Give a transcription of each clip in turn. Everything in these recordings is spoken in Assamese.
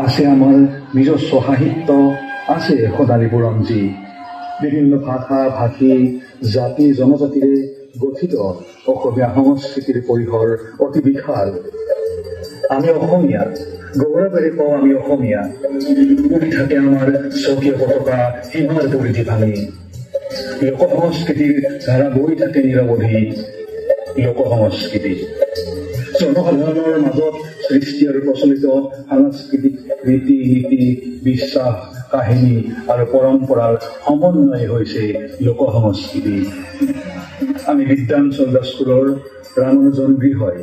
আছে আমাৰ নিজস্ব সাহিত্য, আছে সদালি বুৰঞ্জী, বিভিন্ন ভাষা ভাষী জাতি জনজাতিৰে গঠিত অসমীয়া সংস্কৃতিৰ পৰিসৰ অতি বিশাল। আমি অসমীয়া, গৌৰৱেৰে কওঁ আমি অসমীয়া। উৰি থাকে আমাৰ স্বকীয় পতাকা সীমাৰ পৰিধি ভাঙি। লোক সংস্কৃতিৰ ধাৰা বৈ থাকে নিৰৱধি। লোক সংস্কৃতি জনসাধাৰণৰ মাজত সৃষ্টি আৰু প্ৰচলিত সাংস্কৃতিক ৰীতি নীতি, বিশ্বাস, কাহিনী আৰু পৰম্পৰাৰ সমন্বয় হৈছে লোক সংস্কৃতি। আমি বিদ্যাঞ্চল স্কুলৰ ৰামানুজন গৃহই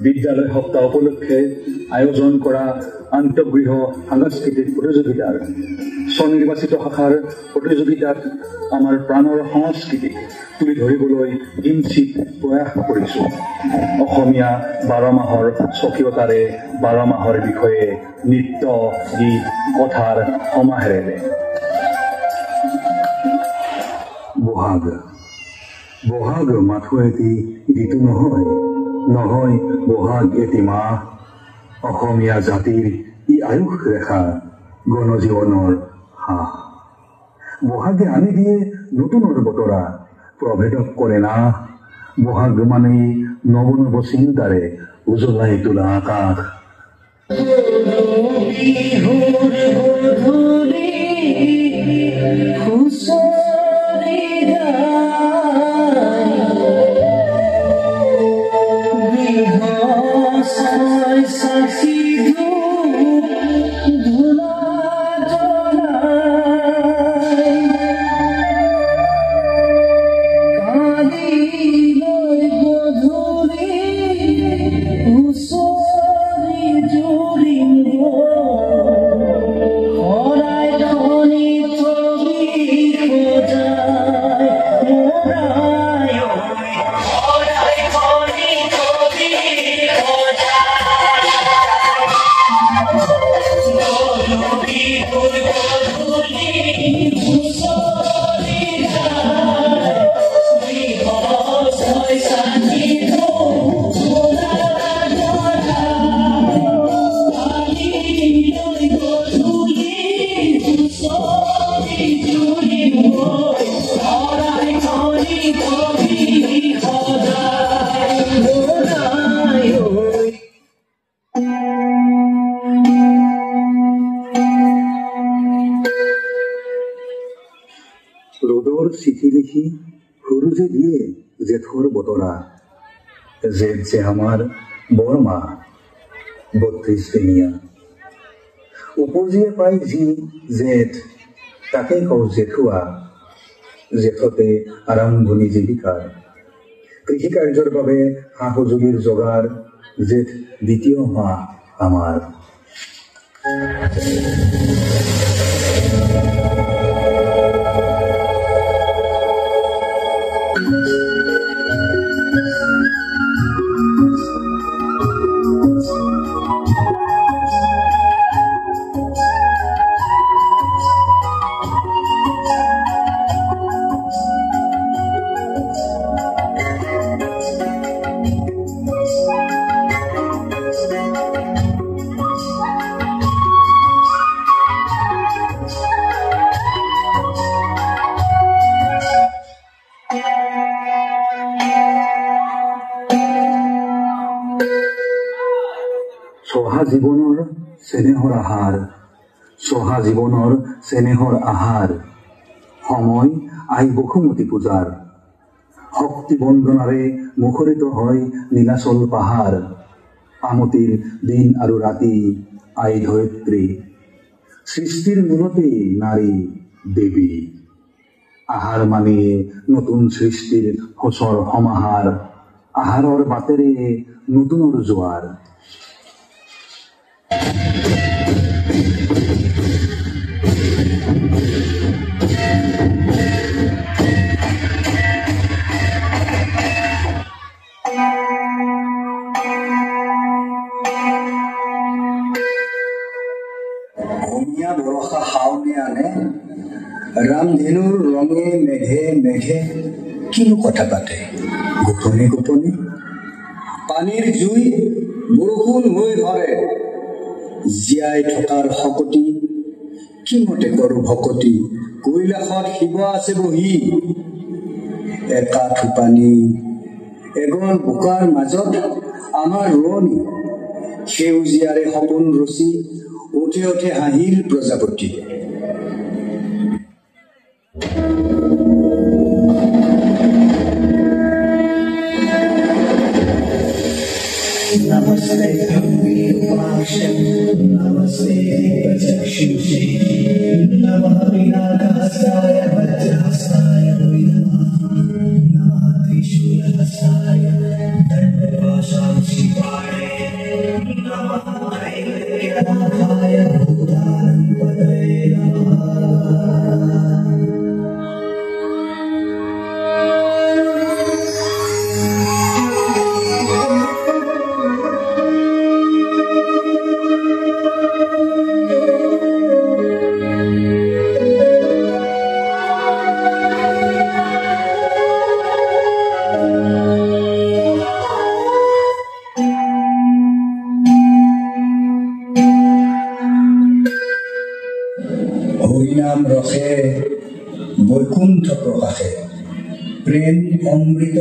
বিদ্যালয় সপ্তাহ উপলক্ষে আয়োজন কৰা আন্তঃগৃহ সাংস্কৃতিক প্ৰতিযোগিতাৰ স্বনিৰ্বাচিত শাখাৰ প্ৰতিযোগিতাত আমাৰ প্ৰাণৰ সংস্কৃতিক তুলি ধৰিবলৈ কিঞ্চিত প্ৰয়াস কৰিছোঁ। অসমীয়া 12 মাহৰ স্বকীয়তাৰে 12 মাহৰ বিষয়ে নৃত্য, গীত, কথাৰ সমাহেৰেৰে। বহাগ বহাগ মাথো এটি ঋতু নহয়, নহয় বহাগ এটি মাহ। অসমীয়া জাতিৰ ই আয়ুস ৰেখা, গণজীৱনৰ হাঁহ। বহাগে আনি দিয়ে নতুনৰ বতৰা, প্ৰভেদক কৰে না। বহাগ মানেই নৱ নৱ চিন্তাৰে উজ্বলাই তোলা আকাশ। ৰ'দৰ চিঠি লিখি সূৰুজে দিয়ে জেঠৰ বতৰা। জেঠ যে আমাৰ বৰমা 32 দিনীয়া। উপজিয়ে পাই যি জেঠ, তাকেই কওঁ জেঠুৱা। জেঠতে আৰম্ভণি জীৱিকাৰ। কৃষিকাৰ্যৰ বাবে সা সঁজুলিৰ যোগাৰ। জেঠ দ্বিতীয় মাহ আমাৰ। চহা জীৱনৰ চেনেহৰ আহাৰ, চহা জীৱনৰ চেনেহৰ আহাৰ। সময় আই বসুমতী পূজাৰ। শক্তি বন্দনাৰে মুখৰিত হয় নীলাচল পাহাৰ। আমতিৰ দিন আৰু ৰাতি আই ধৰিত্ৰী। সৃষ্টিৰ মূলতেই নাৰী দেৱী। আহাৰ মানে নতুন সৃষ্টিৰ সঁচৰ সমাহাৰ। আহাৰৰ বাটেৰে নতুনৰ জোৱাৰ। ভূমিয়া বৰষা শাওনে আনে, ৰামধেনুৰ ৰঙে মেঘে মেঘে কিনো কথা পাতে গোপনে গোপনে। পানীৰ জুই বৰষুণ হৈ ধৰে, জীয়াই থকাৰ শকতি কিমতে কৰো ভকতি কৈলাসত শিৱ আছে বহি একা থোপানি এগল বোকাৰ মাজত আমাৰ ৰোৱনী সেউজীয়াৰে সপোন ৰচি উঠে উঠে হাঁহিল প্ৰজাপতি Namaste, Namaste, Chakshushe, Namah Vinakasaya, Vajrahasaya, Namah Trishulahasaya, Dandavasam Shivaya, Namah Aivayanakaya, Bhutanam Padaya Namah. হরিনাম রসে বৈকুণ্ঠ প্রকাশে প্রেম অমৃত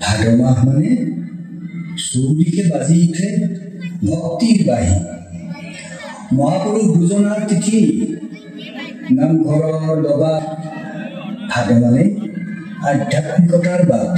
ভাদ মাহ মানে চৌদিশে বাজি উঠে ভক্তিৰ বাহি মহাপুৰুষ দুজনাৰ তিথি নামঘৰৰ দবা ভাদ মানে আধ্যাত্মিকতাৰ বাট